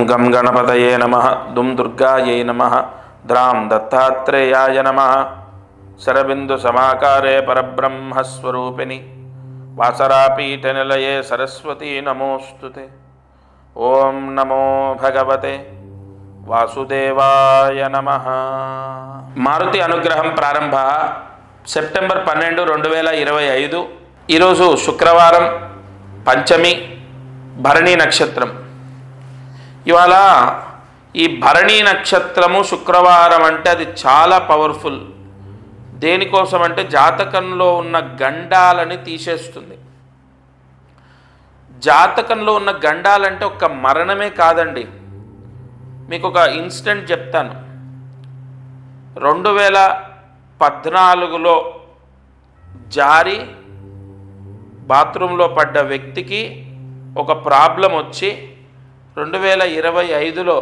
गं गणपतये नमः। दुं दुर्गायै नमः। द्रां दत्तात्रेयाय नमः। शरबिन्दुसमाकारे परब्रह्मस्वरूपिणि वासरापीठनिलये सरस्वती नमोस्तुते। ओं नमो भगवते वासुदेवाय नमः। మారుతి అనుగ్రహం ప్రారంభ సెప్టెంబర్ 12, 2025 ఈరోజు శుక్రవారం, పంచమి, భరణి నక్షత్రం. ఇవాళ ఈ భరణి నక్షత్రము శుక్రవారం అంటే అది చాలా పవర్ఫుల్. దేనికోసం అంటే జాతకంలో ఉన్న గండాలని తీసేస్తుంది. జాతకంలో ఉన్న గండాలంటే ఒక్క మరణమే కాదండి. మీకు ఒక ఇన్సిడెంట్ చెప్తాను. 2014లో జారి బాత్రూంలో పడ్డ వ్యక్తికి ఒక ప్రాబ్లం వచ్చి 2025లో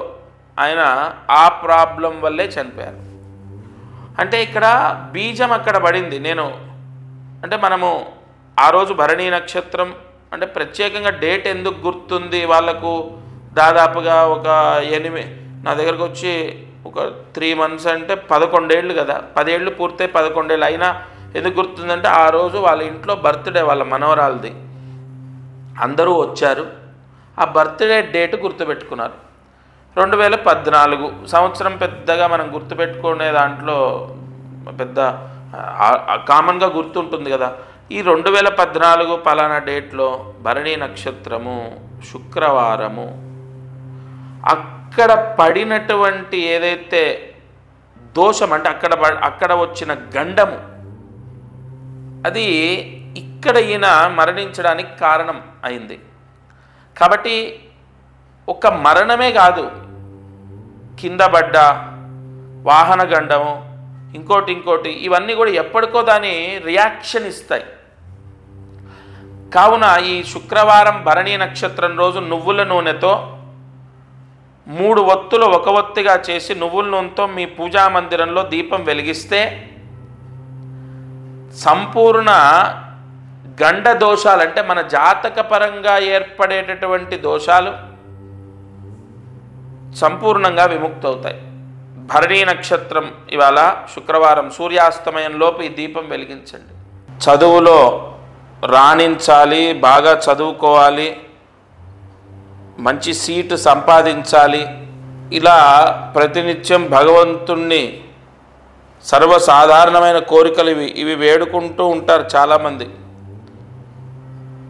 ఆయన ఆ ప్రాబ్లం వల్లే చనిపోయారు. అంటే ఇక్కడ బీజం అక్కడ పడింది. అంటే మనము ఆ రోజు భరణి నక్షత్రం అంటే ప్రత్యేకంగా డేట్ ఎందుకు గుర్తుంది వాళ్ళకు? దాదాపుగా ఒక 8 నా దగ్గరకు వచ్చి ఒక 3 months అంటే 11 ఏళ్ళు కదా, 10 ఏళ్ళు పూర్తయి 11 ఏళ్ళు అయినా ఎందుకు గుర్తుందంటే ఆ రోజు వాళ్ళ ఇంట్లో బర్త్డే, వాళ్ళ మనవరాలది. అందరూ వచ్చారు, ఆ బర్త్డే డేట్ గుర్తుపెట్టుకున్నారు. 2014 సంవత్సరం పెద్దగా మనం గుర్తుపెట్టుకునే దాంట్లో పెద్ద కామన్గా గుర్తుంటుంది కదా. ఈ 2014 పలానా డేట్లో భరణి నక్షత్రము శుక్రవారము. అక్కడ పడినటువంటి ఏదైతే దోషం అంటే అక్కడ వచ్చిన గండము అది ఇక్కడ ఈయన మరణించడానికి కారణం అయింది. కాబట్టి ఒక మరణమే కాదు, కింద పడ్డ వాహన గండము ఇంకోటి ఇవన్నీ కూడా ఎప్పటికో దాని రియాక్షన్ ఇస్తాయి. కావున ఈ శుక్రవారం భరణి నక్షత్రం రోజు నువ్వుల నూనెతో 3 ఒత్తులు ఒక ఒత్తిగా చేసి నువ్వుల నూనెతో మీ పూజా మందిరంలో దీపం వెలిగిస్తే సంపూర్ణ గండ దోషాలు అంటే మన జాతకపరంగా ఏర్పడేటటువంటి దోషాలు సంపూర్ణంగా విముక్తవుతాయి. భరణి నక్షత్రం ఇవాళ శుక్రవారం సూర్యాస్తమయంలోపు ఈ దీపం వెలిగించండి. చదువులో రాణించాలి, బాగా చదువుకోవాలి, మంచి సీటు సంపాదించాలి, ఇలా ప్రతినిత్యం భగవంతుణ్ణి సర్వసాధారణమైన కోరికలు ఇవి వేడుకుంటూ ఉంటారు చాలామంది.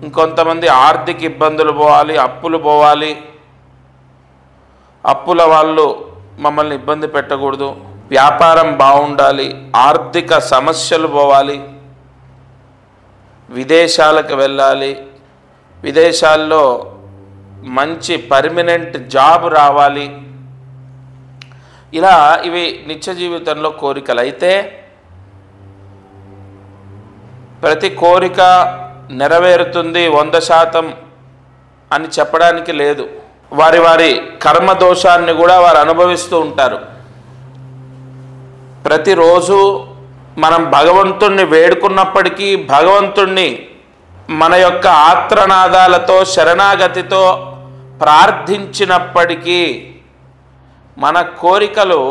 ఇంకొంతమంది ఆర్థిక ఇబ్బందులు పోవాలి, అప్పులు పోవాలి, అప్పుల వాళ్ళు మమ్మల్ని ఇబ్బంది పెట్టకూడదు, వ్యాపారం బాగుండాలి, ఆర్థిక సమస్యలు పోవాలి, విదేశాలకు వెళ్ళాలి, విదేశాల్లో మంచి పర్మనెంట్ జాబ్ రావాలి. ఇలా ఇవి నిత్య జీవితంలో కోరికలు. అయితే ప్రతి కోరిక నెరవేరుతుంది 100% అని చెప్పడానికి లేదు. వారి కర్మ దోషాన్ని కూడా వారు అనుభవిస్తూ ఉంటారు. ప్రతిరోజు మనం భగవంతుణ్ణి వేడుకున్నప్పటికీ, భగవంతుణ్ణి మన యొక్క ఆత్రనాదాలతో శరణాగతితో ప్రార్థించినప్పటికీ మన కోరికలు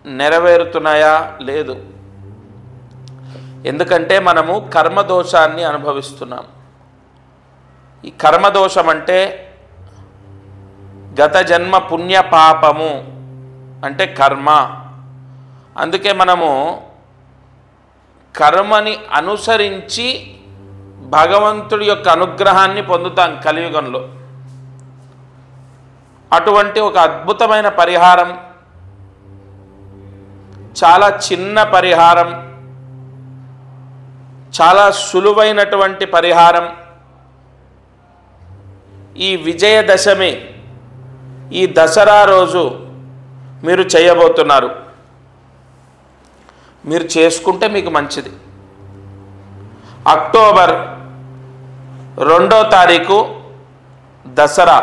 నెరవేరుతున్నాయా? లేదు. ఎందుకంటే మనము కర్మదోషాన్ని అనుభవిస్తున్నాం. ఈ కర్మదోషం అంటే గత జన్మ పుణ్య పాపము అంటే కర్మ. అందుకే మనము కర్మని అనుసరించి భగవంతుడి యొక్క అనుగ్రహాన్ని పొందుతాం కలియుగంలో. అటువంటి ఒక అద్భుతమైన పరిహారం, చాలా చిన్న పరిహారం, చాలా సులువైనటువంటి పరిహారం. ఈ విజయదశమి, ఈ దసరా రోజు మీరు చేయబోతున్నారు. మీరు చేసుకుంటే మీకు మంచిది. అక్టోబర్ 2వ తారీఖు దసరా,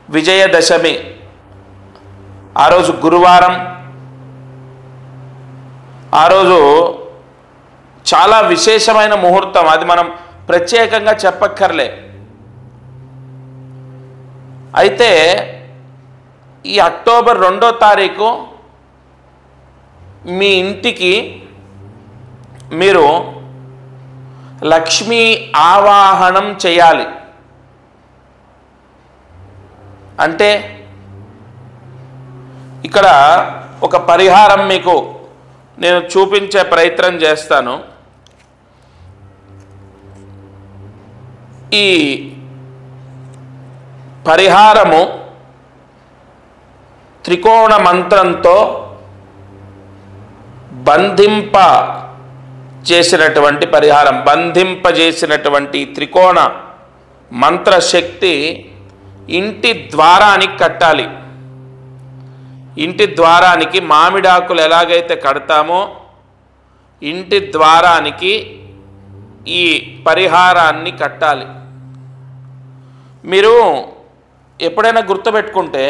విజయదశమి. ఆ రోజు గురువారం. ఆ రోజు చాలా విశేషమైన ముహూర్తం. అది మనం ప్రత్యేకంగా చెప్పక్కర్లే. అయితే ఈ అక్టోబర్ 2వ తారీఖు మీ ఇంటికి మీరు లక్ష్మీ ఆవాహనం చేయాలి. అంటే ఇక్కడ ఒక పరిహారం మీకు నేను చూపించే ప్రయత్నం చేస్తాను. ఈ పరిహారము త్రికోణ మంత్రంతో బంధింపజేసినటువంటి పరిహారం. బంధింపజేసినటువంటి త్రికోణ మంత్రశక్తి ఇంటి ద్వారానికి కట్టాలి. ఇంటి ద్వారానికి మామిడాకులు ఎలాగైతే కడతామో ఇంటి ద్వారానికి ఈ పరిహారాన్ని కట్టాలి. మీరు ఎప్పుడైనా గుర్తుపెట్టుకుంటే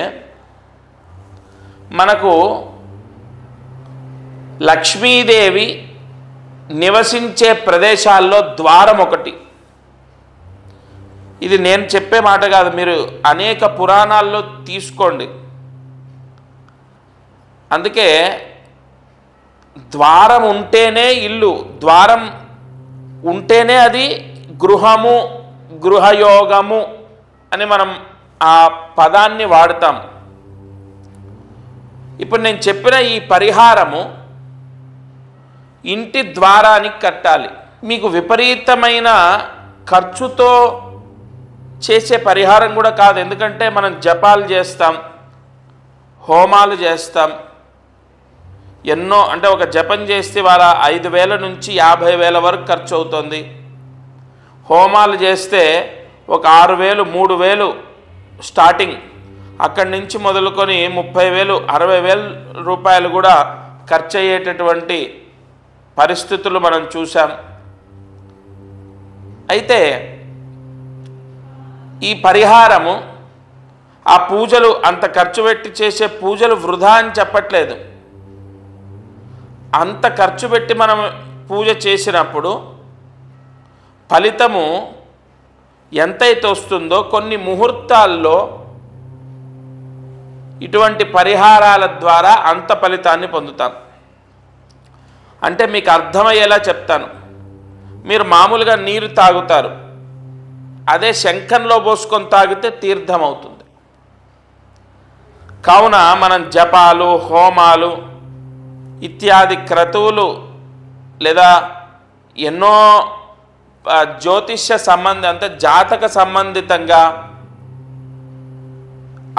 మనకు లక్ష్మీదేవి నివసించే ప్రదేశాల్లో ద్వారం ఒకటి. ఇది నేను చెప్పే మాట కాదు, మీరు అనేక పురాణాల్లో తీసుకోండి. అందుకే ద్వారం ఉంటేనే ఇల్లు, ద్వారం ఉంటేనే అది గృహము, గృహయోగము అని మనం ఆ పదాన్ని వాడతాం. ఇప్పుడు నేను చెప్పిన ఈ పరిహారము ఇంటి ద్వారానికి కట్టాలి. మీకు విపరీతమైన ఖర్చుతో చేసే పరిహారం కూడా కాదు. ఎందుకంటే మనం జపాలు చేస్తాం, హోమాలు చేస్తాం. ఎన్నో అంటే ఒక జపం చేస్తే వాళ్ళ 5,000 నుంచి 50,000 వరకు ఖర్చు అవుతుంది. హోమాలు చేస్తే ఒక 6,000, 3,000 స్టార్టింగ్. అక్కడి నుంచి మొదలుకొని 30,000, 60,000 రూపాయలు కూడా ఖర్చు అయ్యేటటువంటి పరిస్థితులు మనం చూసాం. అయితే ఈ పరిహారము, ఆ పూజలు అంత ఖర్చు పెట్టి చేసే పూజలు వృధా అని చెప్పట్లేదు. అంత ఖర్చు పెట్టి మనం పూజ చేసినప్పుడు ఫలితము ఎంతైతే వస్తుందో కొన్ని ముహూర్తాల్లో ఇటువంటి పరిహారాల ద్వారా అంత ఫలితాన్ని పొందుతాం. అంటే మీకు అర్థమయ్యేలా చెప్తాను. మీరు మామూలుగా నీరు తాగుతారు, అదే శంఖంలో పోసుకొని తాగితే తీర్థం అవుతుంది. కావున మనం జపాలు, హోమాలు ఇత్యాది క్రతువులు లేదా ఎన్నో జ్యోతిష్య అంటే జాతక సంబంధితంగా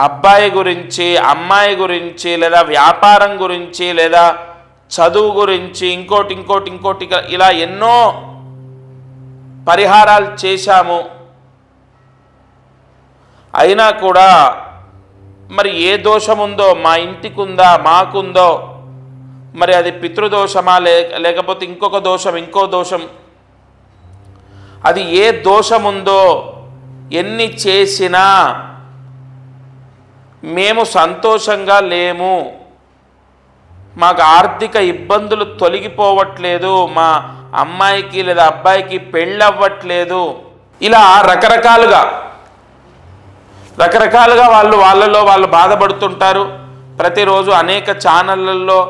అబ్బాయి గురించి, అమ్మాయి గురించి, లేదా వ్యాపారం గురించి, లేదా చదువు గురించి, ఇంకోటి ఇలా ఎన్నో పరిహారాలు చేశాము. అయినా కూడా మరి ఏ దోషం ఉందో, మా ఇంటికి ఉందా, మాకుందో, మరి అది పితృదోషమా లేకపోతే ఇంకొక దోషం, ఇంకో దోషం, అది ఏ దోషం ఉందో ఎన్ని చేసినా మేము సంతోషంగా లేము, మాకు ఆర్థిక ఇబ్బందులు తొలగిపోవట్లేదు, మా అమ్మాయికి లేదా అబ్బాయికి పెళ్ళవ్వట్లేదు, ఇలా రకరకాలుగా వాళ్ళలో వాళ్ళు బాధపడుతుంటారు. ప్రతిరోజు అనేక ఛానళ్ళల్లో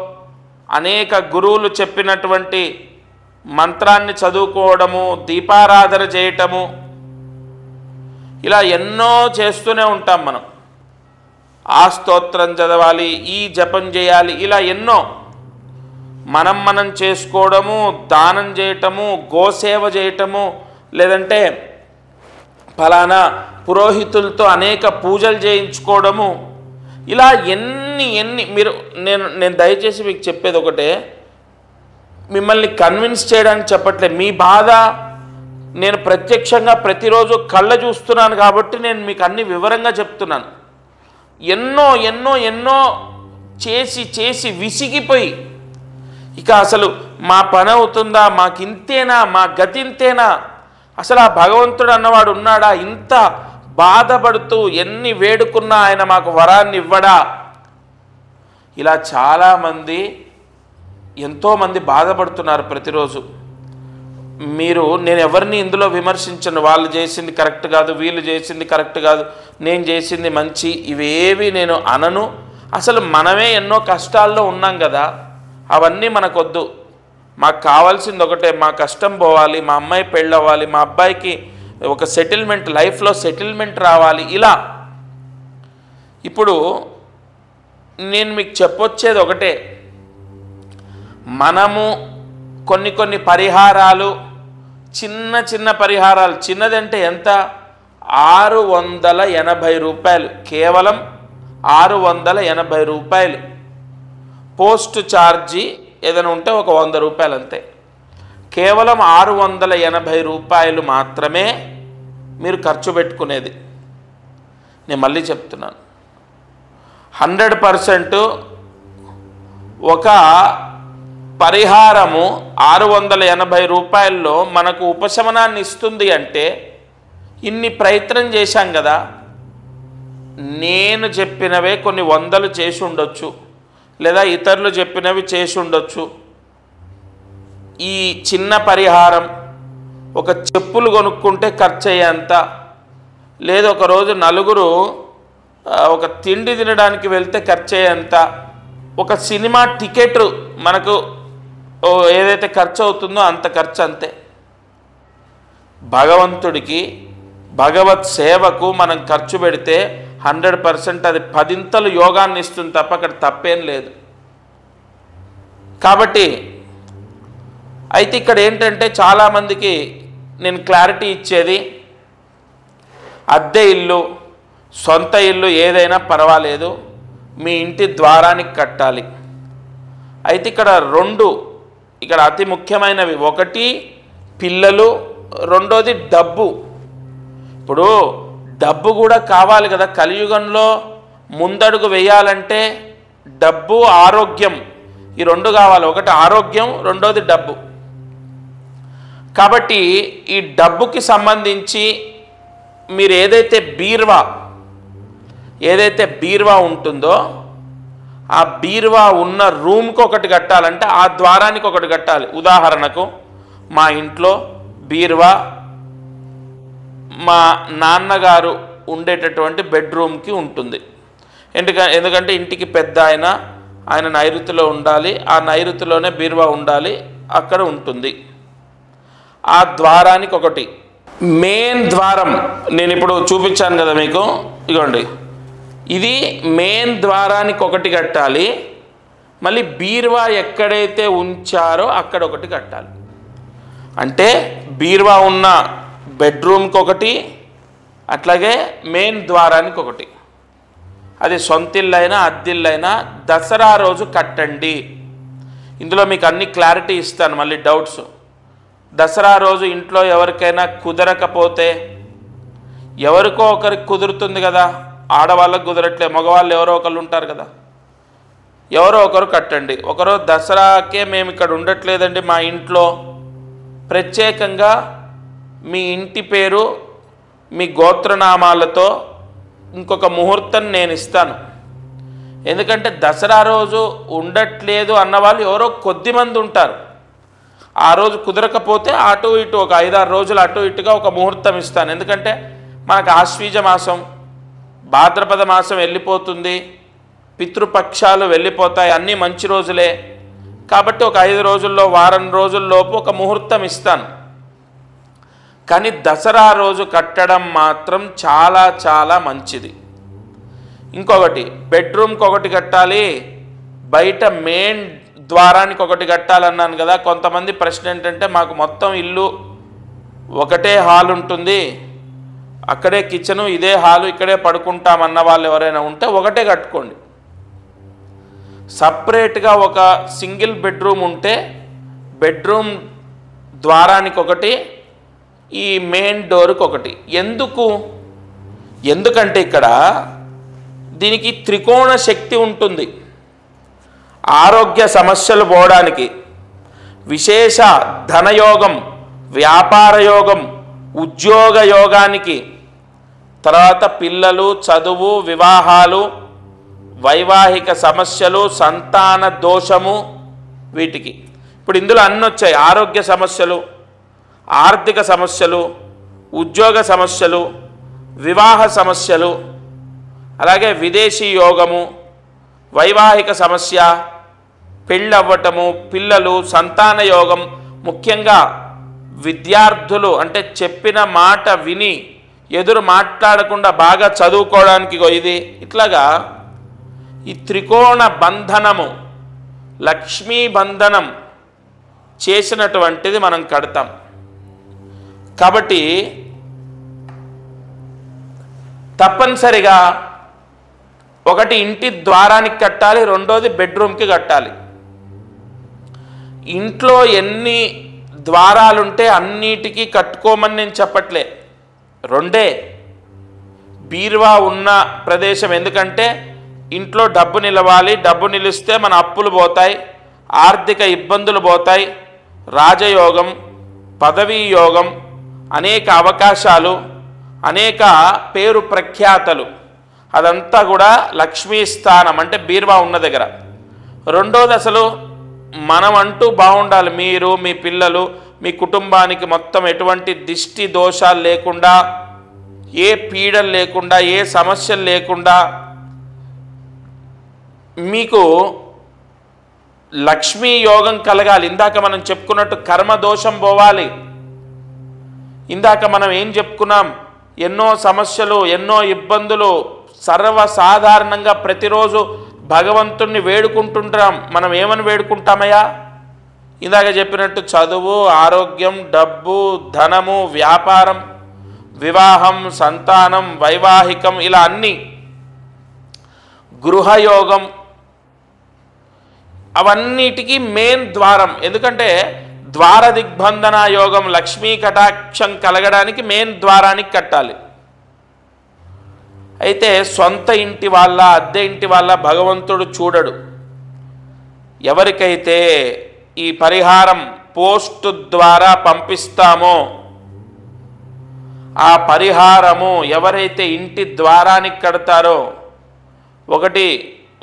అనేక గురువులు చెప్పినటువంటి మంత్రాన్ని చదువుకోవడము, దీపారాధన చేయటము, ఇలా ఎన్నో చేస్తూనే ఉంటాం మనం. ఆ స్తోత్రం చదవాలి, ఈ జపం చేయాలి, ఇలా ఎన్నో మనం చేసుకోవడము, దానం చేయటము, గోసేవ చేయటము, లేదంటే ఫలానా పురోహితులతో అనేక పూజలు చేయించుకోవడము, ఇలా ఎన్ని మీరు నేను దయచేసి మీకు చెప్పేది ఒకటే, మిమ్మల్ని కన్విన్స్ చేయడానికి చెప్పట్లేదు. మీ బాధ నేను ప్రత్యక్షంగా ప్రతిరోజు కళ్ళ చూస్తున్నాను కాబట్టి నేను మీకు అన్ని వివరంగా చెప్తున్నాను. ఎన్నో చేసి విసిగిపోయి ఇక అసలు మా పని అవుతుందా, మాకింతేనా, మా గతింతేనా, అసలు ఆ భగవంతుడు అన్నవాడు ఉన్నాడా, ఇంత బాధపడుతూ ఎన్ని వేడుకున్నా ఆయన మాకు వరాన్ని ఇవ్వడా, ఇలా చాలామంది ఎంతోమంది బాధపడుతున్నారు ప్రతిరోజు. నేను ఎవరిని ఇందులో విమర్శించను, వాళ్ళు చేసింది కరెక్ట్ కాదు, వీళ్ళు చేసింది కరెక్ట్ కాదు, నేను చేసింది మంచి, ఇవేవి నేను అనను. అసలు మనమే ఎన్నో కష్టాల్లో ఉన్నాం కదా, అవన్నీ మనకొద్దు. మాకు కావాల్సింది ఒకటే, మా కష్టం పోవాలి, మా అమ్మాయి పెళ్ళవ్వాలి, మా అబ్బాయికి ఒక సెటిల్మెంట్, లైఫ్లో సెటిల్మెంట్ రావాలి. ఇలా ఇప్పుడు నేను మీకు చెప్పొచ్చేది ఒకటే, మనము కొన్ని పరిహారాలు, చిన్న చిన్న పరిహారాలు, చిన్నదంటే ఎంత, 680 రూపాయలు, కేవలం 680 రూపాయలు. పోస్ట్ ఛార్జీ ఏదైనా ఉంటే ఒక 100 రూపాయలు అంతే. కేవలం 680 రూపాయలు మాత్రమే మీరు ఖర్చు పెట్టుకునేది. నేను మళ్ళీ చెప్తున్నాను, 100% ఒక పరిహారము 680 రూపాయల్లో మనకు ఉపశమనాన్ని ఇస్తుంది అంటే ఇన్ని ప్రయత్నం చేశాం కదా. నేను చెప్పినవే కొన్ని వందలు చేసి ఉండొచ్చు, లేదా ఇతరులు చెప్పినవి చేసి ఉండొచ్చు. ఈ చిన్న పరిహారం ఒక చెప్పులు కొనుక్కుంటే ఖర్చు అయ్యేంత, లేదు ఒకరోజు నలుగురు ఒక తిండి తినడానికి వెళ్తే ఖర్చు అయ్యేంత, ఒక సినిమా టికెట్ మనకు ఏదైతే ఖర్చు అవుతుందో అంత ఖర్చు అంతే. భగవంతుడికి, భగవత్ సేవకు మనం ఖర్చు పెడితే 100% అది 10 యోగాన్ని ఇస్తుంది తప్ప అక్కడ తప్పేం లేదు. కాబట్టి అయితే ఇక్కడ ఏంటంటే చాలామందికి నేను క్లారిటీ ఇచ్చేది, అద్దె ఇల్లు, సొంత ఇల్లు ఏదైనా పర్వాలేదు, మీ ఇంటి ద్వారానికి కట్టాలి. అయితే ఇక్కడ ఇక్కడ అతి ముఖ్యమైనవి, ఒకటి పిల్లలు, రెండోది డబ్బు. ఇప్పుడు డబ్బు కూడా కావాలి కదా, కలియుగంలో ముందడుగు వేయాలంటే డబ్బు, ఆరోగ్యం, ఈ రెండు కావాలి. ఒకటి ఆరోగ్యం, రెండోది డబ్బు. కాబట్టి ఈ డబ్బుకి సంబంధించి మీరు ఏదైతే బీర్వా ఉంటుందో ఆ బీర్వా ఉన్న రూమ్కి ఒకటి కట్టాలంటే ఆ ద్వారానికి ఒకటి కట్టాలి. ఉదాహరణకు మా ఇంట్లో బీర్వా మా నాన్నగారు ఉండేటటువంటి బెడ్రూమ్కి ఉంటుంది. ఎందుకంటే ఇంటికి పెద్ద ఆయన నైరుతిలో ఉండాలి, ఆ నైరుతిలోనే బీర్వా ఉండాలి, అక్కడ ఉంటుంది. ఆ ద్వారానికి ఒకటి. మెయిన్ ద్వారం నేను ఇప్పుడు చూపించాను కదా మీకు, ఇగోండి, ఇది మెయిన్ ద్వారానికి ఒకటి కట్టాలి. మళ్ళీ బీర్వా ఎక్కడైతే ఉంచారో అక్కడ ఒకటి కట్టాలి. అంటే బీర్వా ఉన్న బెడ్రూమ్కి ఒకటి, అట్లాగే మెయిన్ ద్వారానికి ఒకటి. అది సొంతిల్లైనా అద్దిల్లైనా దసరా రోజు కట్టండి. ఇందులో మీకు అన్ని క్లారిటీ ఇస్తాను, మళ్ళీ డౌట్స్. దసరా రోజు ఇంట్లో ఎవరికైనా కుదరకపోతే, ఎవరికో ఒకరికి కుదురుతుంది కదా, ఆడవాళ్ళకు కుదరట్లే, మగవాళ్ళు ఎవరో ఒకళ్ళు ఉంటారు కదా, ఎవరో ఒకరు కట్టండి. ఒకరో దసరాకే మేము ఇక్కడ ఉండట్లేదండి మా ఇంట్లో, ప్రత్యేకంగా మీ ఇంటి పేరు, మీ గోత్రనామాలతో ఇంకొక ముహూర్తం నేను ఇస్తాను. ఎందుకంటే దసరా రోజు ఉండట్లేదు అన్నవాళ్ళు ఎవరో కొద్దిమంది ఉంటారు. ఆ రోజు కుదరకపోతే అటు ఇటు ఒక 5-6 రోజులు అటు ఇటుగా ఒక ముహూర్తం ఇస్తాను. ఎందుకంటే మనకు ఆశ్వీజ మాసం, భాద్రపద మాసం వెళ్ళిపోతుంది, పితృపక్షాలు వెళ్ళిపోతాయి, అన్నీ మంచి రోజులే. కాబట్టి ఒక 5 రోజుల్లో, వారం రోజుల్లోపు ఒక ముహూర్తం ఇస్తాను. కానీ దసరా రోజు కట్టడం మాత్రం చాలా చాలా మంచిది. ఇంకొకటి, బెడ్రూమ్కి ఒకటి కట్టాలి, బయట మెయిన్ ద్వారానికి ఒకటి కట్టాలన్నాను కదా. కొంతమంది ప్రశ్న ఏంటంటే, మాకు మొత్తం ఇల్లు ఒకటే హాల్ ఉంటుంది, అక్కడే కిచెను, ఇదే హాలు, ఇక్కడే పడుకుంటామన్న వాళ్ళు ఎవరైనా ఉంటే ఒకటే కట్టుకోండి. సపరేట్గా ఒక సింగిల్ బెడ్రూమ్ ఉంటే బెడ్రూమ్ ద్వారానికి ఒకటి, ఈ మెయిన్ డోర్కి ఒకటి. ఎందుకంటే ఇక్కడ దీనికి త్రికోణ శక్తి ఉంటుంది. ఆరోగ్య సమస్యలు పోవడానికి, విశేష ధనయోగం, వ్యాపార యోగం, ఉద్యోగ యోగానికి, తర్వాత పిల్లలు, చదువు, వివాహాలు, వైవాహిక సమస్యలు, సంతాన దోషము, వీటికి ఇప్పుడు ఇందులో అన్నీ వచ్చాయి. ఆరోగ్య సమస్యలు, ఆర్థిక సమస్యలు, ఉద్యోగ సమస్యలు, వివాహ సమస్యలు, అలాగే విదేశీ యోగము, వైవాహిక సమస్య, పెళ్ళవ్వటము, పిల్లలు, సంతాన యోగం, ముఖ్యంగా విద్యార్థులు అంటే చెప్పిన మాట విని ఎదురు మాట్లాడకుండా బాగా చదువుకోవడానికి ఇది ఇట్లాగా ఈ త్రికోణ బంధనము, లక్ష్మీ బంధనం చేసినటువంటిది మనం కడతాం. కాబట్టి తప్పనిసరిగా ఒకటి ఇంటి ద్వారానికి కట్టాలి, రెండోది బెడ్రూమ్కి కట్టాలి. ఇంట్లో ఎన్ని ద్వారాలుంటే అన్నిటికీ కట్టుకోమని నేను చెప్పట్లే, రెండే. బీరువా ఉన్న ప్రదేశం, ఎందుకంటే ఇంట్లో డబ్బు నిలవాలి, డబ్బు నిలిస్తే మన అప్పులు పోతాయి, ఆర్థిక ఇబ్బందులు పోతాయి, రాజయోగం, పదవీ యోగం, అనేక అవకాశాలు, అనేక పేరు ప్రఖ్యాతలు, అదంతా కూడా లక్ష్మీ స్థానం అంటే బీరువా ఉన్న దగ్గర. రెండోది అసలు మనం అంటూ బాగుండాలి, మీరు మీ పిల్లలు మీ కుటుంబానికి మొత్తం ఎటువంటి దిష్టి దోషాలు లేకుండా, ఏ పీడలు లేకుండా, ఏ సమస్యలు లేకుండా మీకు లక్ష్మీ యోగం కలగాలి. ఇందాక మనం చెప్పుకున్నట్టు కర్మ దోషం పోవాలి. ఇందాక మనం ఏం చెప్పుకున్నాం, ఎన్నో సమస్యలు, ఎన్నో ఇబ్బందులు, సర్వసాధారణంగా ప్రతిరోజు భగవంతుణ్ణి వేడుకుంటుంటాం. మనం ఏమని వేడుకుంటామయ్యా? ఇందాక చెప్పినట్టు చదువు, ఆరోగ్యం, డబ్బు, ధనము, వ్యాపారం, వివాహం, సంతానం, వైవాహికం, ఇలా అన్నీ, గృహయోగం, అవన్నిటికీ మెయిన్ ద్వారం. ఎందుకంటే ద్వార దిగ్బంధన యోగం, లక్ష్మీ కటాక్షం కలగడానికి మెయిన్ ద్వారానికి కట్టాలి. అయితే సొంత ఇంటి వాళ్ళ, అద్దె ఇంటి వాళ్ళ భగవంతుడు చూడడు. ఎవరికైతే ఈ పరిహారం పోస్టు ద్వారా పంపిస్తామో ఆ పరిహారము ఎవరైతే ఇంటి ద్వారానికి కడతారో, ఒకటి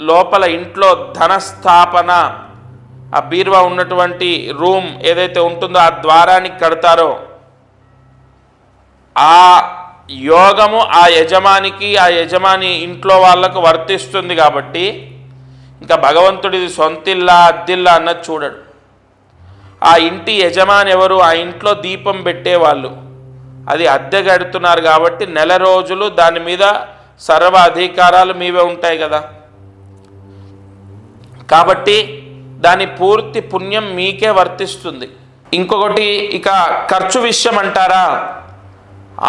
లోపల ఇంట్లో ధనస్థాపన, ఆ బీరువా ఉన్నటువంటి రూమ్ ఏదైతే ఉంటుందో ఆ ద్వారానికి కడతారో, ఆ యోగము ఆ యజమానికి, ఆ యజమాని ఇంట్లో వాళ్లకు వర్తిస్తుంది. కాబట్టి ఇంకా భగవంతుడిది సొంతిల్లా అద్దిల్లా అన్నది చూడడు. ఆ ఇంటి యజమాని ఎవరు? ఆ ఇంట్లో దీపం పెట్టేవాళ్ళు. అది అద్దె కడుతున్నారు కాబట్టి నెల రోజులు దాని మీద సర్వ అధికారాలు మీవే ఉంటాయి కదా. కాబట్టి దాని పూర్తి పుణ్యం మీకే వర్తిస్తుంది. ఇంకొకటి, ఇక ఖర్చు విషయం అంటారా,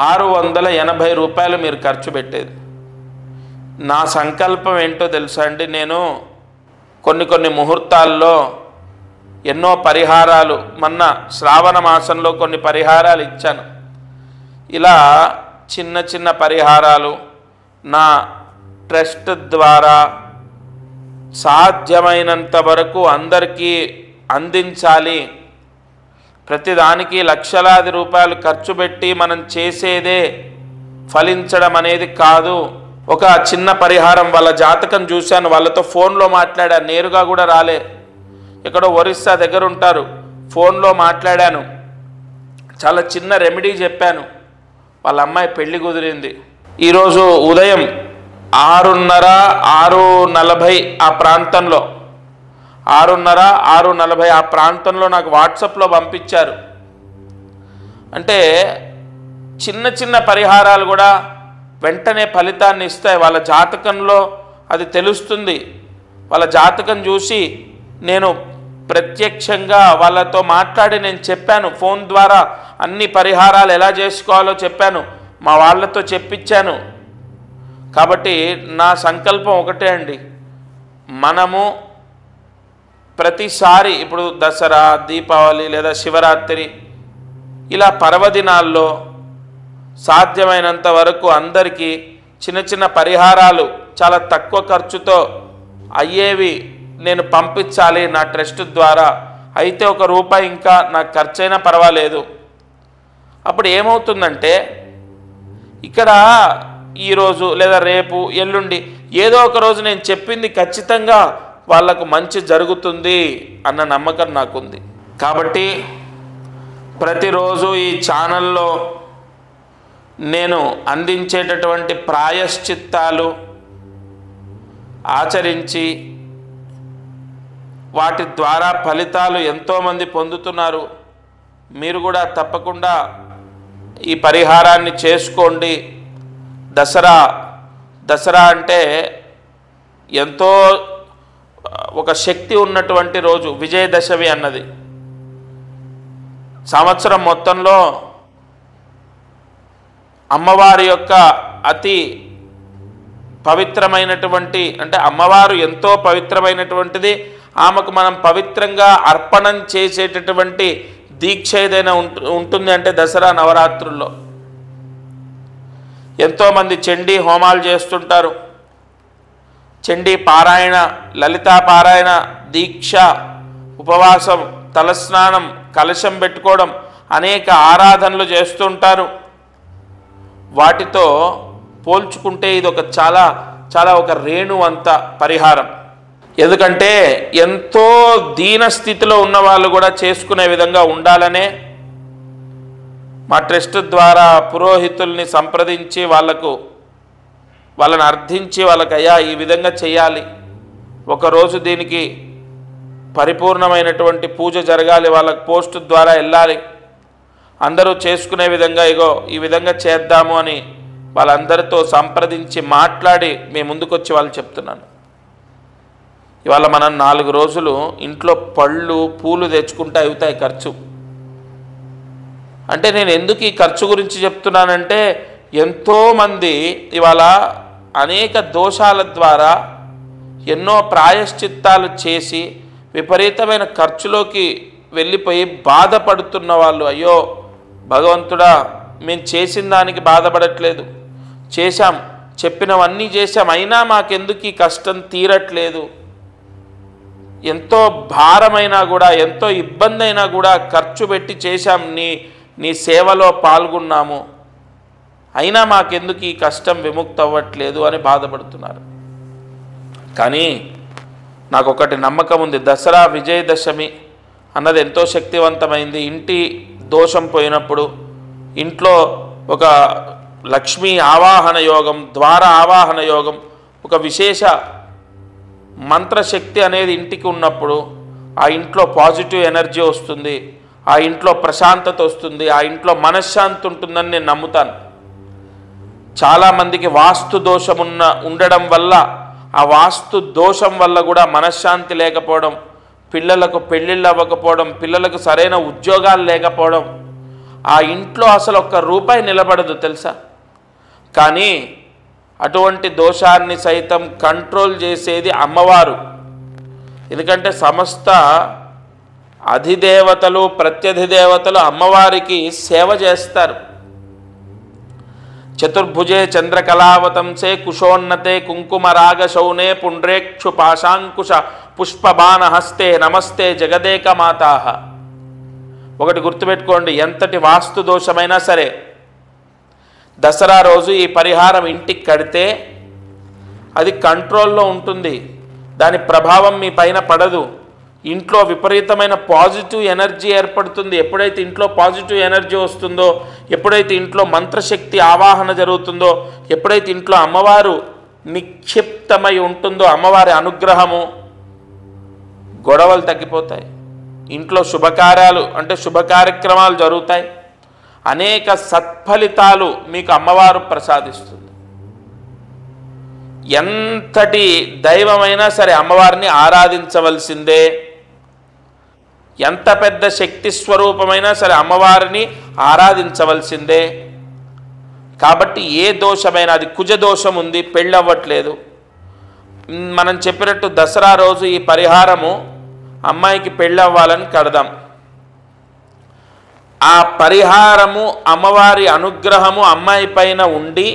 680 రూపాయలు మీరు ఖర్చు పెట్టేది. నా సంకల్పం ఏంటో తెలుసా అండి, నేను కొన్ని ముహూర్తాల్లో ఎన్నో పరిహారాలు, మొన్న శ్రావణ మాసంలో కొన్ని పరిహారాలు ఇచ్చాను. ఇలా చిన్న పరిహారాలు నా ట్రస్ట్ ద్వారా సాధ్యమైనంత వరకు అందరికీ అందించాలి. ప్రతిదానికి లక్షలాది రూపాయలు ఖర్చు పెట్టి మనం చేసేదే ఫలించడం అనేది కాదు. ఒక చిన్న పరిహారం, వాళ్ళ జాతకం చూశాను, వాళ్ళతో ఫోన్లో మాట్లాడాను, నేరుగా కూడా రాలే, ఎక్కడో ఒరిస్సా దగ్గర ఉంటారు, ఫోన్లో మాట్లాడాను, చాలా చిన్న రెమెడీ చెప్పాను. వాళ్ళ అమ్మాయి పెళ్లి కుదిరింది. ఈరోజు ఉదయం 6:30, 6:40 ఆ ప్రాంతంలో, 6:30, 6:40 ఆ ప్రాంతంలో నాకు వాట్సాప్లో పంపించారు. అంటే చిన్న పరిహారాలు కూడా వెంటనే ఫలితాన్ని ఇస్తాయి. వాళ్ళ జాతకంలో అది తెలుస్తుంది. వాళ్ళ జాతకం చూసి నేను ప్రత్యక్షంగా వాళ్ళతో మాట్లాడి నేను చెప్పాను, ఫోన్ ద్వారా అన్ని పరిహారాలు ఎలా చేసుకోవాలో చెప్పాను, మా వాళ్ళతో చెప్పించాను. కాబట్టి నా సంకల్పం ఒకటే అండి, మనము ప్రతిసారి ఇప్పుడు దసరా, దీపావళి లేదా శివరాత్రి ఇలా పర్వదినాల్లో సాధ్యమైనంత వరకు అందరికీ చిన్న పరిహారాలు చాలా తక్కువ ఖర్చుతో అయ్యేవి నేను పంపించాలి నా ట్రస్ట్ ద్వారా. అయితే ₹1 ఇంకా నాకు ఖర్చైనా పర్వాలేదు. అప్పుడు ఏమవుతుందంటే, ఇక్కడ ఈరోజు లేదా రేపు, ఎల్లుండి ఏదో ఒక రోజు నేను చెప్పింది ఖచ్చితంగా వాళ్లకు మంచి జరుగుతుంది అన్న నమ్మకం నాకుంది. కాబట్టి ప్రతిరోజు ఈ ఛానల్లో నేను అందించేటటువంటి ప్రాయశ్చిత్తాలు ఆచరించి వాటి ద్వారా ఫలితాలు ఎంతోమంది పొందుతున్నారు. మీరు కూడా తప్పకుండా ఈ పరిహారాన్ని చేసుకోండి. దసరా అంటే ఎంతో ఒక శక్తి ఉన్నటువంటి రోజు. విజయదశమి అన్నది సంవత్సరం మొత్తంలో అమ్మవారి యొక్క అతి పవిత్రమైనటువంటి, అంటే అమ్మవారు ఎంతో పవిత్రమైనటువంటిది. ఆమెకు మనం పవిత్రంగా అర్పణం చేసేటటువంటి దీక్ష ఏదైనా ఉంటుంది అంటే దసరా నవరాత్రుల్లో ఎంతోమంది చండీ హోమాలు చేస్తుంటారు. చండీ పారాయణ, లలితా పారాయణ, దీక్ష, ఉపవాసం, తలస్నానం, కలశం పెట్టుకోవడం, అనేక ఆరాధనలు చేస్తుంటారు. వాటితో పోల్చుకుంటే ఇది ఒక చాలా ఒక రేణువంత పరిహారం. ఎందుకంటే ఎంతో దీన స్థితిలో ఉన్న వాళ్ళు కూడా చేసుకునే విధంగా ఉండాలనే మా ట్రస్ట్ ద్వారా పురోహితుల్ని సంప్రదించి వాళ్ళని అర్థించి అయ్యా ఈ విధంగా చేయాలి, ఒకరోజు దీనికి పరిపూర్ణమైనటువంటి పూజ జరగాలి, వాళ్ళకు పోస్ట్ ద్వారా వెళ్ళాలి, అందరూ చేసుకునే విధంగా ఈ విధంగా చేద్దాము అని వాళ్ళందరితో సంప్రదించి మాట్లాడి మీ ముందుకొచ్చి వాళ్ళు చెప్తున్నాను. ఇవాళ మనం 4 రోజులు ఇంట్లో పళ్ళు పూలు తెచ్చుకుంటే అవుతాయి ఖర్చు. అంటే నేను ఎందుకు ఈ ఖర్చు గురించి చెప్తున్నానంటే ఎంతోమంది ఇవాళ అనేక దోషాల ద్వారా ఎన్నో ప్రాయశ్చిత్తాలు చేసి విపరీతమైన ఖర్చులోకి వెళ్ళిపోయి బాధపడుతున్న వాళ్ళు, అయ్యో భగవంతుడా మేము చేసిన దానికి బాధపడట్లేదు, చెప్పినవన్నీ చేశాం, అయినా మాకెందుకు ఈ కష్టం తీరట్లేదు, ఎంతో భారమైనా కూడా ఎంతో ఇబ్బంది అయినా కూడా ఖర్చు పెట్టి చేశాం, నీ సేవలో పాల్గొన్నాము, అయినా మాకెందుకు ఈ కష్టం విముక్తి అవ్వట్లేదు అని బాధపడుతున్నారు. కానీ నాకు ఒకటి నమ్మకం ఉంది, దసరా విజయదశమి అన్నది ఎంతో శక్తివంతమైంది. ఇంటి దోషం పోయినప్పుడు ఇంట్లో ఒక లక్ష్మీ ఆవాహన యోగం, ద్వార ఆవాహన యోగం, ఒక విశేష మంత్రశక్తి అనేది ఇంటికి ఉన్నప్పుడు ఆ ఇంట్లో పాజిటివ్ ఎనర్జీ వస్తుంది, ఆ ఇంట్లో ప్రశాంతత వస్తుంది, ఆ ఇంట్లో మనశ్శాంతి ఉంటుందని నేను నమ్ముతాను. చాలామందికి వాస్తు దోషం ఉండడం వల్ల, ఆ వాస్తు దోషం వల్ల కూడా మనశ్శాంతి లేకపోవడం, పిల్లలకు పెళ్ళిళ్ళు అవ్వకపోవడం, పిల్లలకు సరైన ఉద్యోగాలు లేకపోవడం, ఆ ఇంట్లో అసలు ఒక్క రూపాయి నిలబడదు తెలుసా. కానీ అటువంటి దోషాన్ని సైతం కంట్రోల్ చేసేది అమ్మవారు. ఎందుకంటే సమస్త అధిదేవతలు ప్రత్యధిదేవతలు అమ్మవారికి సేవ చేస్తారు. చతుర్భుజే చంద్రకళావతంసే కుశోన్నతే కుంకుమరాగ శౌనే పుండ్రేక్షు పాశాంకుశ పుష్పబాణ హస్తే నమస్తే జగదేక మాతాహ. ఒకటి గుర్తుపెట్టుకోండి, ఎంతటి వాస్తు దోషమైనా సరే దసరా రోజు ఈ పరిహారం ఇంటికి కడితే అది కంట్రోల్లో ఉంటుంది, దాని ప్రభావం మీ పైన పడదు, ఇంట్లో విపరీతమైన పాజిటివ్ ఎనర్జీ ఏర్పడుతుంది. ఎప్పుడైతే ఇంట్లో పాజిటివ్ ఎనర్జీ వస్తుందో, ఎప్పుడైతే ఇంట్లో మంత్రశక్తి ఆవాహన జరుగుతుందో, ఎప్పుడైతే ఇంట్లో అమ్మవారు నిక్షిప్తమై ఉంటుందో, అమ్మవారి అనుగ్రహము, గొడవలు తగ్గిపోతాయి, ఇంట్లో శుభకార్యాలు అంటే శుభ కార్యక్రమాలు జరుగుతాయి, అనేక సత్ఫలితాలు మీకు అమ్మవారు ప్రసాదిస్తుంది. ఎంతటి దైవమైనా సరే అమ్మవారిని ఆరాధించవలసిందే, ఎంత పెద్ద శక్తి స్వరూపమైనా సరే అమ్మవారిని ఆరాధించవలసిందే. కాబట్టి ఏ దోషమైనా, అది కుజ దోషం ఉంది, పెళ్ళవ్వట్లేదు, మనం చెప్పినట్టు దసరా రోజు ఈ పరిహారము అమ్మాయికి పెళ్ళవ్వాలని కడదాం. ఆ పరిహారము అమ్మవారి అనుగ్రహము అమ్మాయి పైన ఉండి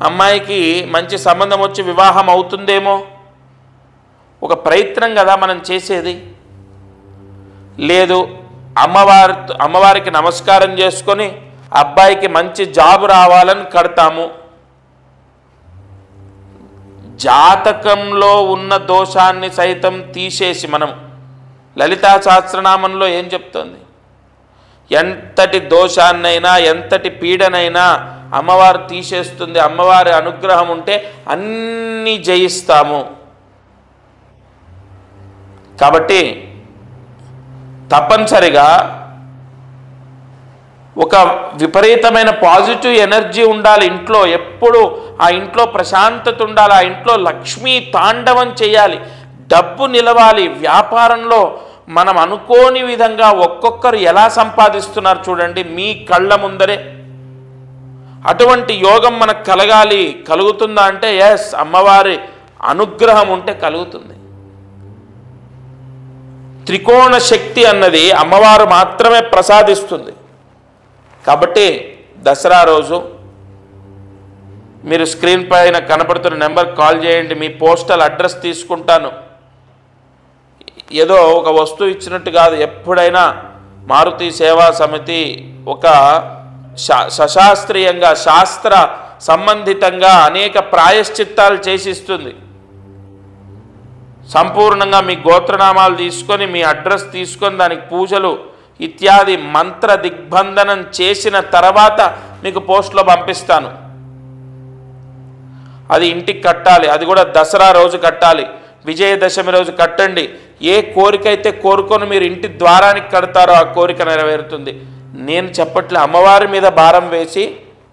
అమ్మాయికి మంచి సంబంధం వచ్చి వివాహం అవుతుందేమో, ఒక ప్రయత్నం కదా మనం చేసేది. లేదు అమ్మవారికి నమస్కారం చేసుకొని అబ్బాయికి మంచి జాబ్ రావాలని కడతాము. జాతకంలో ఉన్న దోషాన్ని సైతం తీసేసి, మనం లలితా సహస్రనామంలో ఏం చెప్తుంది, ఎంతటి దోషాన్నైనా ఎంతటి పీడనైనా అమ్మవారు తీసేస్తుంది. అమ్మవారి అనుగ్రహం ఉంటే అన్నీ జయిస్తాము. కాబట్టి తప్పనిసరిగా ఒక విపరీతమైన పాజిటివ్ ఎనర్జీ ఉండాలి ఇంట్లో. ఎప్పుడు ఆ ఇంట్లో ప్రశాంతత ఉండాలి. ఆ ఇంట్లో లక్ష్మీ తాండవం చేయాలి. డబ్బు నిలవాలి. వ్యాపారంలో మనం అనుకోని విధంగా ఒక్కొక్కరు ఎలా సంపాదిస్తున్నారు చూడండి మీ కళ్ళ ముందరే. అటువంటి యోగం మనకు కలగాలి. కలుగుతుందా అంటే ఎస్, అమ్మవారి అనుగ్రహం ఉంటే కలుగుతుంది. త్రికోణ శక్తి అన్నది అమ్మవారు మాత్రమే ప్రసాదిస్తుంది. కాబట్టి దసరా రోజు మీరు స్క్రీన్ పైన కనపడుతున్న నెంబర్కి కాల్ చేయండి. మీ పోస్టల్ అడ్రస్ తీసుకుంటాను. ఏదో ఒక వస్తువు ఇచ్చినట్టు కాదు. ఎప్పుడైనా మారుతి సేవా సమితి ఒక సశాస్త్రీయంగా శాస్త్ర సంబంధితంగా అనేక ప్రాయశ్చిత్తాలు చేసిస్తుంది. సంపూర్ణంగా మీ గోత్రనామాలు తీసుకొని మీ అడ్రస్ తీసుకొని దానికి పూజలు ఇత్యాది మంత్ర దిగ్బంధనం చేసిన తర్వాత మీకు పోస్ట్లో పంపిస్తాను. అది ఇంటికి కట్టాలి. అది కూడా దసరా రోజు కట్టాలి. విజయదశమి రోజు కట్టండి. ఏ కోరిక అయితే కోరుకొని మీరు ఇంటి ద్వారానికి కడతారో ఆ కోరిక నెరవేరుతుంది. నేను చెప్పట్లే, అమ్మవారి మీద భారం వేసి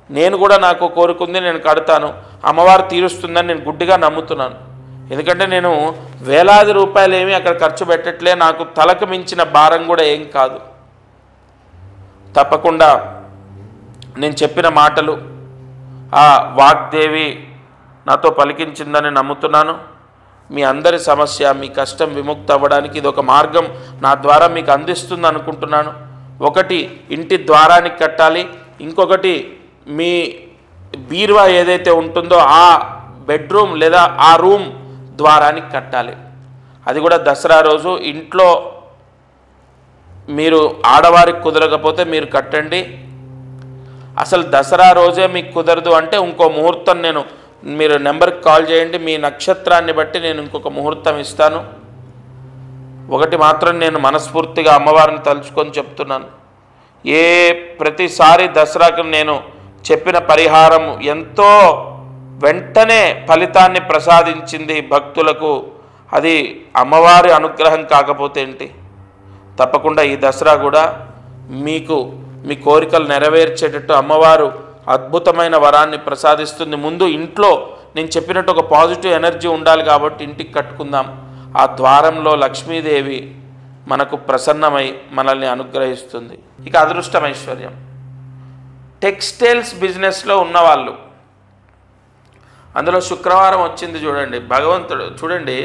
నేను కూడా నాకు కోరుకుంది నేను కడతాను, అమ్మవారు తీరుస్తుందని నేను గుడ్డిగా నమ్ముతున్నాను. ఎందుకంటే నేను వేలాది రూపాయలు ఏమీ అక్కడ ఖర్చు పెట్టట్లే. నాకు తలకు మించిన భారం కూడా ఏం కాదు. తప్పకుండా నేను చెప్పిన మాటలు ఆ వాగ్దేవి నాతో పలికించిందని నమ్ముతున్నాను. మీ అందరి సమస్య మీ కష్టం విముక్తి అవ్వడానికి ఇది ఒక మార్గం నా ద్వారా మీకు అందిస్తుంది అనుకుంటున్నాను. ఒకటి ఇంటి ద్వారానికి కట్టాలి. ఇంకొకటి మీ బీరువా ఏదైతే ఉంటుందో ఆ బెడ్రూమ్ లేదా ఆ రూమ్ ద్వారానికి కట్టాలి. అది కూడా దసరా రోజు. ఇంట్లో మీరు ఆడవారికి కుదరకపోతే మీరు కట్టండి. అసలు దసరా రోజే మీకు కుదరదు అంటే ఇంకో ముహూర్తం మీరు నెంబర్కి కాల్ చేయండి. మీ నక్షత్రాన్ని బట్టి నేను ఇంకొక ముహూర్తం ఇస్తాను. ఒకటి మాత్రం నేను మనస్ఫూర్తిగా అమ్మవారిని తలుచుకొని చెప్తున్నాను. ప్రతిసారి దసరాకు నేను చెప్పిన పరిహారం ఎంతో వెంటనే ఫలితాన్ని ప్రసాదించింది భక్తులకు. అది అమ్మవారి అనుగ్రహం కాకపోతే ఏంటి? తప్పకుండా ఈ దసరా కూడా మీకు మీ కోరికలు నెరవేర్చేటట్టు అమ్మవారు అద్భుతమైన వరాన్ని ప్రసాదిస్తుంది. ముందు ఇంట్లో నేను చెప్పినట్టు ఒక పాజిటివ్ ఎనర్జీ ఉండాలి కాబట్టి ఇంటికి కట్టుకుందాం. ఆ ద్వారంలో లక్ష్మీదేవి మనకు ప్రసన్నమై మనల్ని అనుగ్రహిస్తుంది. ఇక అదృష్టం ఐశ్వర్యం. టెక్స్టైల్స్ బిజినెస్లో ఉన్నవాళ్ళు, అందులో శుక్రవారం వచ్చింది చూడండి. భగవంతుడు చూడండి,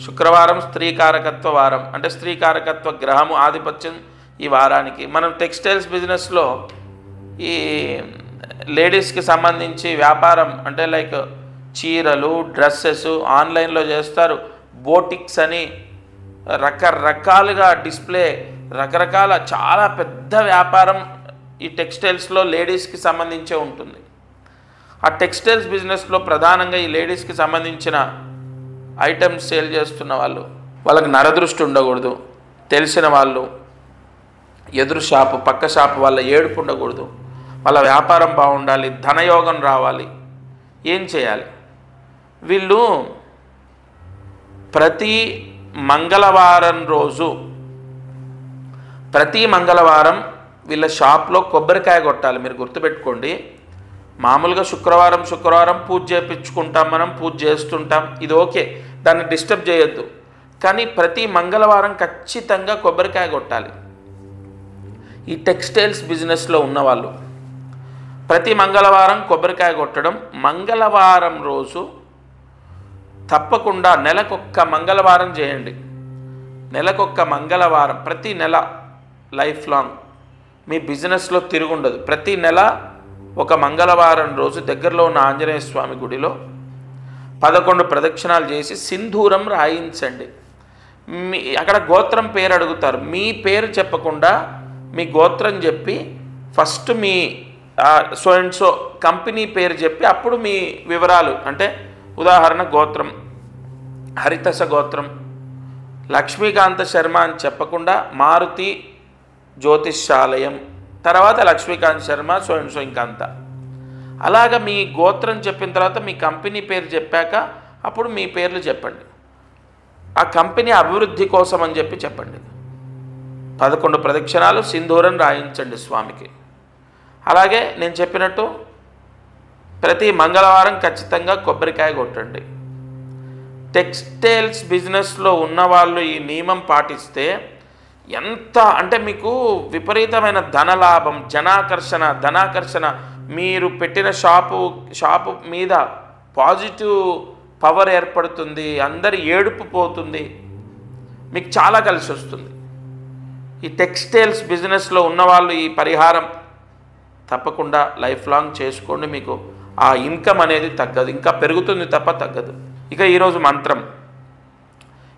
శుక్రవారం స్త్రీకారకత్వ వారం, అంటే స్త్రీకారకత్వ గ్రహము ఆధిపత్యం ఈ వారానికి. మనం టెక్స్టైల్స్ బిజినెస్లో ఈ లేడీస్కి సంబంధించి వ్యాపారం అంటే లైక్ చీరలు, డ్రెస్సెస్ ఆన్లైన్లో చేస్తారు. బోటిక్స్ అని రకరకాలుగా డిస్ప్లే, రకరకాల చాలా పెద్ద వ్యాపారం ఈ టెక్స్టైల్స్లో లేడీస్కి సంబంధించే ఉంటుంది. ఆ టెక్స్టైల్స్ బిజినెస్లో ప్రధానంగా ఈ లేడీస్కి సంబంధించిన ఐటమ్స్ సేల్ చేస్తున్న వాళ్ళకి నరదృష్టి ఉండకూడదు. తెలిసిన వాళ్ళు, ఎదురు షాపు, పక్క షాపు వాళ్ళ ఏడుపు ఉండకూడదు. వాళ్ళ వ్యాపారం బాగుండాలి, ధనయోగం రావాలి. ఏం చేయాలి? వీళ్ళు ప్రతి మంగళవారం రోజు, ప్రతి మంగళవారం వీళ్ళ షాప్లో కొబ్బరికాయ కొట్టాలి. మీరు గుర్తుపెట్టుకోండి. మామూలుగా శుక్రవారం పూజ చేయించుకుంటాం, మనం పూజ చేస్తుంటాం, ఇది ఓకే, దాన్ని డిస్టర్బ్ చేయొద్దు. కానీ ప్రతి మంగళవారం ఖచ్చితంగా కొబ్బరికాయ కొట్టాలి. ఈ టెక్స్టైల్స్ బిజినెస్లో ఉన్నవాళ్ళు ప్రతి మంగళవారం కొబ్బరికాయ కొట్టడం. మంగళవారం రోజు తప్పకుండా నెలకొక్క మంగళవారం చేయండి. నెలకొక్క మంగళవారం, ప్రతి నెల లైఫ్ లాంగ్ మీ బిజినెస్లో తిరుగుండదు. ప్రతి నెల ఒక మంగళవారం రోజు దగ్గరలో ఉన్న ఆంజనేయ స్వామి గుడిలో 11 ప్రదక్షిణాలు చేసి సింధూరం రాయించండి. అక్కడ గోత్రం పేరు అడుగుతారు. మీ పేరు చెప్పకుండా మీ గోత్రం చెప్పి first me so and so company పేరు చెప్పి అప్పుడు మీ వివరాలు, అంటే ఉదాహరణ గోత్రం హరితస గోత్రం లక్ష్మీకాంత శర్మ అని చెప్పకుండా మారుతి జ్యోతిష్యాలయం, తర్వాత Lakshmikant Sharma so and so ఇంకా అంతా. అలాగా మీ గోత్రం చెప్పిన తర్వాత మీ కంపెనీ పేరు చెప్పాక అప్పుడు మీ పేర్లు చెప్పండి. ఆ కంపెనీ అభివృద్ధి కోసం అని చెప్పండి. 11 ప్రదక్షిణాలు సింధూరం రాయించండి స్వామికి. అలాగే నేను చెప్పినట్టు ప్రతి మంగళవారం ఖచ్చితంగా కొబ్బరికాయ కొట్టండి. టెక్స్టైల్స్ బిజినెస్లో ఉన్నవాళ్ళు ఈ నియమం పాటిస్తే ఎంత అంటే మీకు విపరీతమైన ధనలాభం, ధనాకర్షణ, మీరు పెట్టిన షాపు మీద పాజిటివ్ పవర్ ఏర్పడుతుంది, అందరి ఏడుపు పోతుంది, మీకు చాలా కలిసి వస్తుంది. ఈ టెక్స్టైల్స్ బిజినెస్లో ఉన్నవాళ్ళు ఈ పరిహారం తప్పకుండా లైఫ్ లాంగ్ చేసుకోండి. మీకు ఆ ఇన్కమ్ అనేది తగ్గదు, ఇంకా పెరుగుతుంది తప్ప తగ్గదు. ఇక ఈరోజు మంత్రం,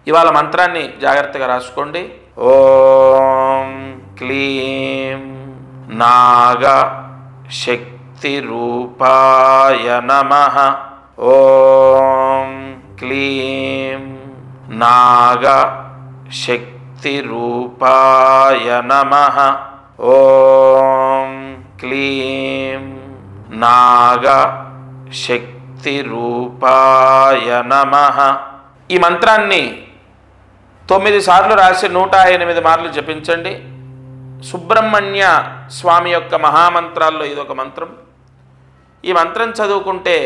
ఇవాళ మంత్రాన్ని జాగ్రత్తగా రాసుకోండి. ఓం క్లీం నాగ శక్తి రూపాయ నమః. ఓం క్లీం నాగ శక్తి రూపాయ నమః. ఓం క్లీం నాగ శక్తి రూపాయ నమః. ఈ మంత్రాన్ని 9 సార్లు రాసి 108 మార్లు జపించండి. సుబ్రహ్మణ్య స్వామి యొక్క మహామంత్రాల్లో ఇదొక మంత్రం. ఈ మంత్రం చదువుకుంటే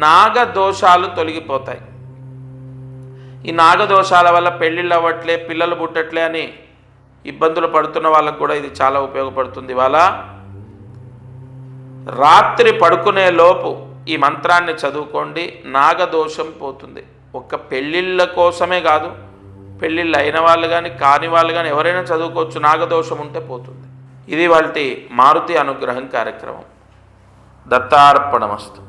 నాగదోషాలు తొలగిపోతాయి. ఈ నాగదోషాల వల్ల పెళ్ళిళ్ళు అవ్వట్లే, పిల్లలు పుట్టట్లే అని ఇబ్బందులు పడుతున్న వాళ్ళకు కూడా ఇది చాలా ఉపయోగపడుతుంది. ఇవాళ రాత్రి పడుకునే లోపు ఈ మంత్రాన్ని చదువుకోండి, నాగదోషం పోతుంది. ఒక్క పెళ్ళిళ్ళ కోసమే కాదు, పెళ్ళిళ్ళు అయిన వాళ్ళు కానీ కాని వాళ్ళు కానీ ఎవరైనా చదువుకోవచ్చు, నాగదోషం ఉంటే పోతుంది. ఇది వాళ్ళ మారుతి అనుగ్రహం కార్యక్రమం. దత్తార్పణమస్తు.